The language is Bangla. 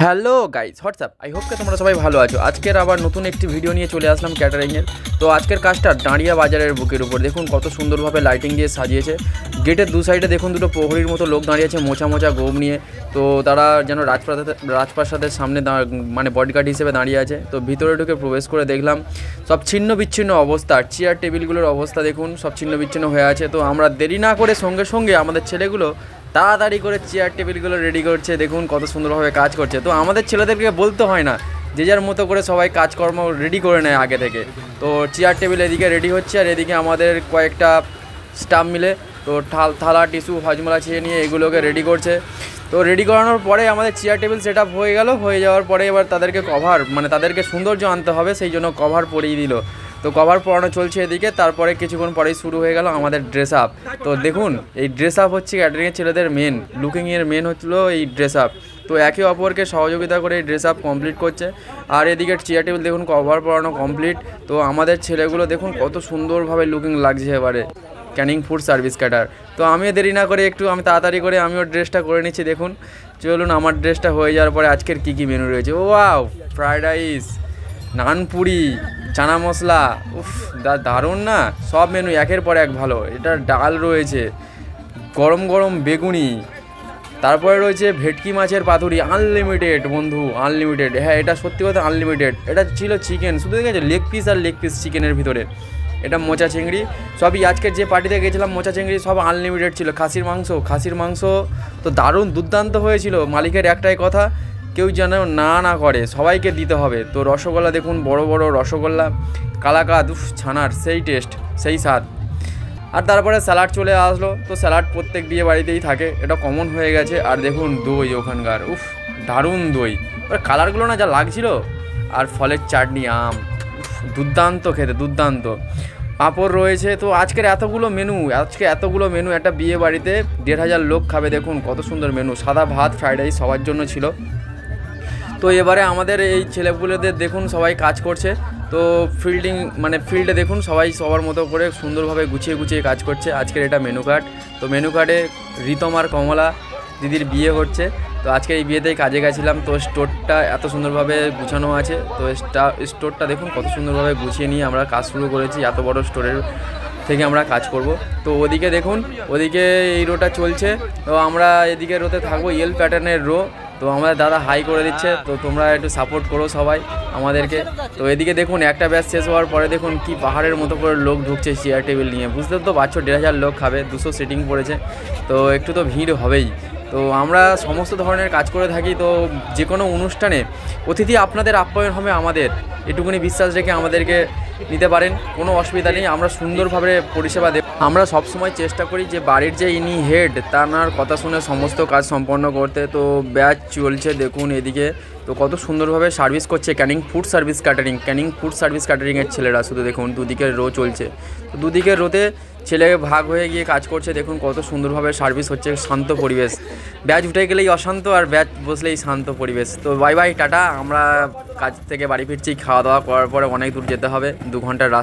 Hello guys, WhatsApp. I hope কে তোমরা সবাই ভালো আছো। আজকের আবার নতুন একটি ভিডিও নিয়ে চলে আসলাম ক্যাটারিংয়ের। তো আজকের কাজটা ডাঁড়িয়া বাজারের বুকের উপর। দেখুন কত সুন্দরভাবে লাইটিং দিয়ে সাজিয়েছে। গেটের দু সাইডে দেখুন দুটো প্রহরীর মতো লোক দাঁড়িয়ে আছে মোচা মোচা গোম নিয়ে। তো তারা যেন রাজপ্রাসাদের সামনে মানে বডিগার্ড হিসেবে দাঁড়িয়ে আছে। তো ভিতরে ঢুকে প্রবেশ করে দেখলাম সব ছিন্ন বিচ্ছিন্ন অবস্থা। চেয়ার টেবিলগুলোর অবস্থা দেখুন সব ছিন্ন বিচ্ছিন্ন হয়ে আছে। তো আমরা দেরি না করে সঙ্গে সঙ্গে আমাদের ছেলেগুলো তাড়াতাড়ি করে চেয়ার টেবিলগুলো রেডি করছে। দেখুন কত সুন্দরভাবে কাজ করছে। তো আমাদের ছেলেদেরকে বলতে হয় না, যে যার মতো করে সবাই কাজকর্ম রেডি করে নেয় আগে থেকে। তো চেয়ার টেবিল এদিকে রেডি হচ্ছে, আর এদিকে আমাদের কয়েকটা স্টাফ মিলে তো থালা টিস্যু হজমলা ছেড়ে নিয়ে এগুলোকে রেডি করছে। তো রেডি করানোর পরে আমাদের চেয়ার টেবিল সেট আপ হয়ে গেল। হয়ে যাওয়ার পরে এবার তাদেরকে কভার মানে তাদেরকে সৌন্দর্য আনতে হবে, সেই জন্য কভার পরিয়ে দিল। তো কভার পরানো চলছে এদিকে। তারপরে কিছুক্ষণ পরেই শুরু হয়ে গেল আমাদের ড্রেস আপ। তো দেখুন এই ড্রেস আপ হচ্ছে ক্যাটারিংয়ের ছেলেদের মেন, লুকিংয়ের মেন হচ্ছিলো এই ড্রেস আপ। তো একে অপরকে সহযোগিতা করে এই ড্রেস আপ কমপ্লিট করছে। আর এদিকে চেয়ার টেবিল দেখুন কভার পরানো কমপ্লিট। তো আমাদের ছেলেগুলো দেখুন কত সুন্দরভাবে লুকিং লাগছে এবারে ক্যানিং ফুড সার্ভিস ক্যাটার। তো আমিও দেরি না করে আমি তাড়াতাড়ি করে আমিও ড্রেসটা করে নিচ্ছি। দেখুন চলুন আমার ড্রেসটা হয়ে যাওয়ার পরে আজকের কী কী মেনু রয়েছে। ওয়াও, ফ্রায়েড রাইস, নানপুরি, চানা মশলা, উফ দারুণ না, সব মেনু একের পর এক ভালো। এটা ডাল রয়েছে, গরম গরম বেগুনি, তারপরে রয়েছে ভেটকি মাছের পাতুরি, আনলিমিটেড বন্ধু, আনলিমিটেড। হ্যাঁ এটা সত্যি কথা আনলিমিটেড। এটা ছিল চিকেন, শুধু দেখেছে লেগ পিস আর লেগ পিস চিকেনের ভিতরে। এটা মোচা চিংড়ি, সবই আজকের যে পার্টিতে গেছিলাম মোচা চিংড়ি সব আনলিমিটেড ছিল। খাসির মাংস তো দারুণ দুর্দান্ত হয়েছিল। মালিকের একটাই কথা, কেউ যেন না করে, সবাইকে দিতে হবে। তো রসগোল্লা দেখুন, বড় বড় রসগোল্লা, কালাকাঁদ, ছানার সেই টেস্ট, সেই স্বাদ। আর তারপরে স্যালাড চলে আসলো। তো স্যালাড প্রত্যেক বিয়ে বাড়িতেই থাকে, এটা কমন হয়ে গেছে। আর দেখুন দই ওখানকার, উফ দারুণ দই, আর কালারগুলো না যা লাগছিল। আর ফলের চাটনি, আম, দুর্দান্ত খেতে, দুর্দান্ত। পাঁপড় রয়েছে। তো আজকে এতগুলো মেনু একটা বিয়ে বাড়িতে 1,500 লোক খাবে। দেখুন কত সুন্দর মেনু। সাদা ভাত, ফ্রাইড রাইস সবার জন্য ছিল। তো এবারে আমাদের এই ছেলেপুলেদের দেখুন সবাই কাজ করছে। তো ফিল্ডে দেখুন সবাই সবার মতো করে সুন্দরভাবে গুছিয়ে কাজ করছে। আজকের এটা মেনু কার্ড। তো মেনু কার্ডে রিতম আর কমলা দিদির বিয়ে হচ্ছে। তো আজকে এই বিয়েতেই কাজে গেছিলাম। তো স্টোরটা এত সুন্দরভাবে গুছানো আছে। তো স্টোরটা দেখুন কত সুন্দরভাবে গুছিয়ে নিয়ে আমরা কাজ শুরু করেছি। এত বড় স্টোরের থেকে আমরা কাজ করব। তো ওদিকে দেখুন, ওদিকে এই রোটা চলছে। তো আমরা এদিকে রোতে থাকবো, এল প্যাটার্নের রো। তো আমাদের দাদা হাই করে দিচ্ছে। তো তোমরা একটু সাপোর্ট করো সবাই আমাদেরকে। তো এদিকে দেখুন একটা ব্যাচ শেষ হওয়ার পরে দেখুন কি পাহাড়ের মতো করে লোক ঢুকছে চেয়ার টেবিল নিয়ে। বুঝতে তো পারছো 1,500 লোক খাবে, 200 সিটিং পড়েছে। তো একটু তো ভিড় হবেই। তো আমরা সমস্ত ধরনের কাজ করে থাকি। তো যে কোনো অনুষ্ঠানে অতিথি আপনাদের আপ্যায়ন হবে আমাদের, এটুকুনি বিশ্বাস রেখে আমাদেরকে নিতে পারেন, কোনো অসুবিধা নেই। আমরা সুন্দরভাবে পরিষেবা দেব। আমরা সবসময় চেষ্টা করি যে বাড়ির যে ইনি হেড তার কথা শুনে সমস্ত কাজ সম্পন্ন করতে। তো ব্যাচ চলছে দেখুন এদিকে। তো কত সুন্দরভাবে সার্ভিস করছে ক্যানিং ফুড সার্ভিস ক্যাটারিংয়ের ছেলেরা। শুধু দেখুন দুদিকের রো চলছে। তো দুদিকের রোতে ছেলে ভাগ হয়ে গিয়ে কাজ করছে। দেখুন কত সুন্দরভাবে সার্ভিস হচ্ছে, শান্ত পরিবেশ। ব্যাচ উঠে গেলেই অশান্ত, আর ব্যাচ বসলেই শান্ত পরিবেশ। তো বাই বাই, টাটা। আমরা কাজ থেকে বাড়ি ফিরছি, খাওয়া দাওয়া করার পরে অনেক দূর যেতে হবে, 2 ঘন্টার রাস্তা।